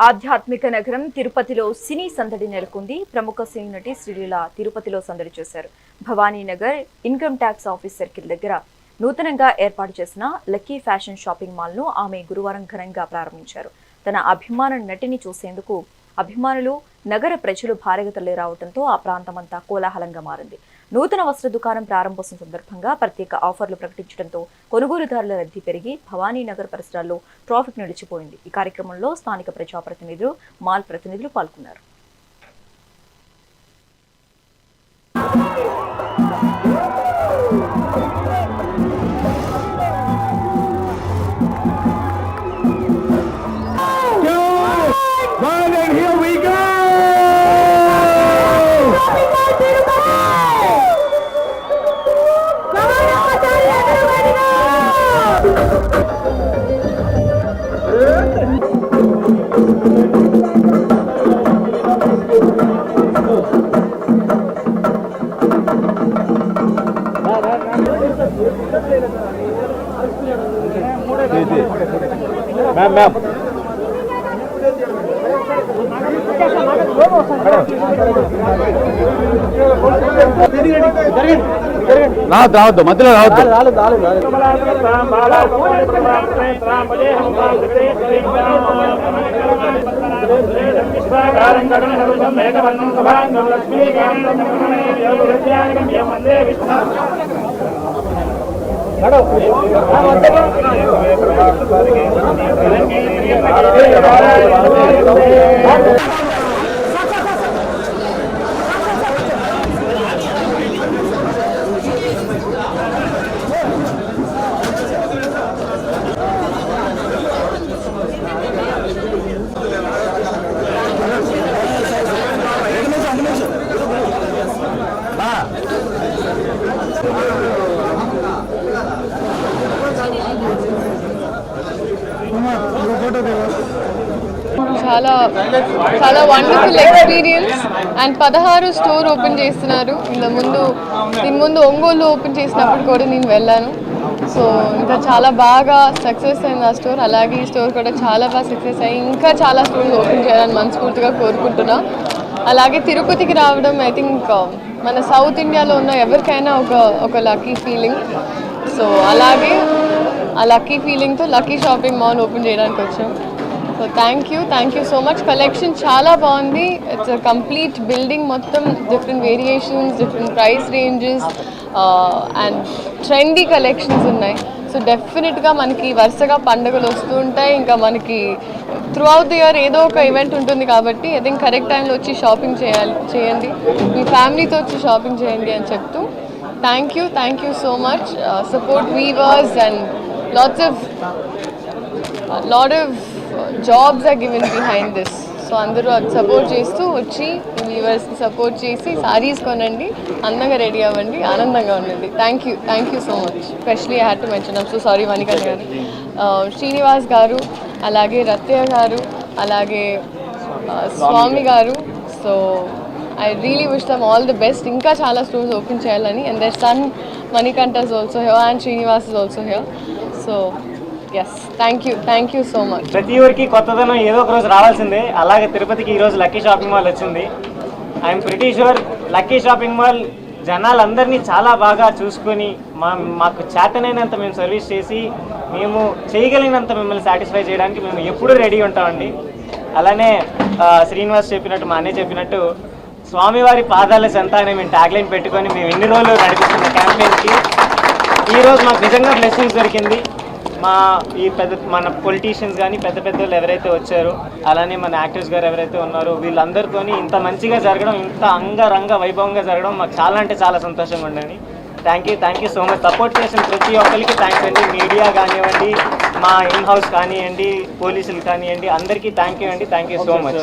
ఆధ్యాత్మిక నగరం తిరుపతిలో సినీ సందడి నెలకొంది. ప్రముఖ సినీ నటి శ్రీలీల తిరుపతిలో సందడి చేశారు. Bhavaninagar income tax office circle దగ్గర నూతనంగా ఏర్పాటు చేసిన లక్కీ ఫ్యాషన్ షాపింగ్ మాల్ ను ఆమె గురువారం ఘనంగా ప్రారంభించారు. తన అభిమాన నటిని చూసేందుకు అభిమానులు, నగర ప్రజలు భారీగా తరలిరావడంతో ఆ ప్రాంతమంతా కోలాహలంగా మారింది. నూతన వస్త్ర దుకాణం ప్రారంభోత్సవం సందర్భంగా ప్రత్యేక ఆఫర్లు ప్రకటించడంతో కొనుగోలుదారుల రద్దీ పెరిగి భవానీనగర్ పరిసరాల్లో ట్రాఫిక్ నిలిచిపోయింది. ఈ కార్యక్రమంలో స్థానిక ప్రజాప్రతినిధులు, మాల్ ప్రతినిధులు పాల్గొన్నారు. मैम मैम రావద్దు, మధ్యలో రావద్దు. చాలా చాలా wonderful experience. And 16 store open చేస్తున్నారు. దీని ముందు ఒంగోలు ఓపెన్ చేసినప్పుడు కూడా నేను వెళ్ళాను. సో ఇంకా చాలా బాగా సక్సెస్ అయింది ఆ స్టోర్. అలాగే ఈ స్టోర్ కూడా చాలా బాగా సక్సెస్ అయ్యి ఇంకా చాలా స్టోర్లు ఓపెన్ చేయాలని మనస్ఫూర్తిగా కోరుకుంటున్నా. అలాగే తిరుపతికి రావడం ఐ థింక్ మన సౌత్ ఇండియాలో ఉన్న ఎవరికైనా ఒక లక్కీ ఫీలింగ్. సో అలాగే ఆ లక్కీ ఫీలింగ్తో లక్కీ షాపింగ్ మాల్ ఓపెన్ చేయడానికి వచ్చాం. So thank you so much. Collection చాలా బాగుంది. ఇట్స్ కంప్లీట్ బిల్డింగ్ మొత్తం different variations, different price ranges and trendy collections ఉన్నాయి. సో డెఫినెట్గా మనకి వరుసగా పండుగలు వస్తూ ఉంటాయి. ఇంకా మనకి త్రూ అవుట్ ది ఇయర్ ఏదో ఒక ఈవెంట్ ఉంటుంది కాబట్టి ఐ థింక్ కరెక్ట్ టైంలో వచ్చి షాపింగ్ చేయండి, మీ ఫ్యామిలీతో వచ్చి షాపింగ్ చేయండి అని చెప్తూ thank you so much. Support weavers and lot of jobs are given behind this. So అందరూ సపోర్ట్ చేస్తూ వచ్చి వ్యూవర్స్కి సపోర్ట్ చేసి సారీస్ కొనండి, అందంగా రెడీ అవ్వండి, ఆనందంగా ఉండండి. Thank you so much. Especially I had to mention, I'm so sorry Manikanta గారు, శ్రీనివాస్ గారు, అలాగే రత్య గారు, అలాగే స్వామి గారు. So I really wish them all the best. ఇంకా చాలా స్టోర్స్ ఓపెన్ చేయాలని. And their son Manikantha is also here and Srinivas is also here. So yes, thank you so much. ప్రతి ఊరికి కొత్తదనం ఏదో ఒక రోజు రావాల్సిందే. అలాగే తిరుపతికి ఈరోజు లక్కీ షాపింగ్ మాల్ వచ్చింది. I'm pretty sure lucky shopping mall జనాలందరినీ చాలా బాగా చూసుకొని మాకు చేతనైనంత మేము సర్వీస్ చేసి మేము చేయగలిగినంత మిమ్మల్ని సాటిస్ఫై చేయడానికి మేము ఎప్పుడూ రెడీ ఉంటామండి. అలానే శ్రీనివాస్ చెప్పినట్టు, మా అన్నయ్య చెప్పినట్టు స్వామివారి పాదాల చెంత అనే మేము ట్యాగ్లైన్ పెట్టుకొని మేము ఎన్ని రోజులు నడిపిస్తున్న క్యాంపెయిన్కి ఈరోజు మాకు నిజంగా బ్లెస్సింగ్స్ దొరికింది. మన పొలిటీషియన్స్ కానీ పెద్ద వాళ్ళు ఎవరైతే వచ్చారో, అలానే మన యాక్టర్స్ గారు ఎవరైతే ఉన్నారో వీళ్ళందరితో ఇంత మంచిగా జరగడం, ఇంత అంగరంగ వైభవంగా జరగడం మాకు చాలా అంటే చాలా సంతోషంగా ఉండండి. Thank you so much. Support చేసిన ప్రతి ఒక్కరికి థ్యాంక్స్ అండి. మీడియా కానివ్వండి, మా ఇన్ హౌస్ కానివ్వండి, పోలీసులు కానివ్వండి, అందరికీ థ్యాంక్ యూ అండి. Thank you so much.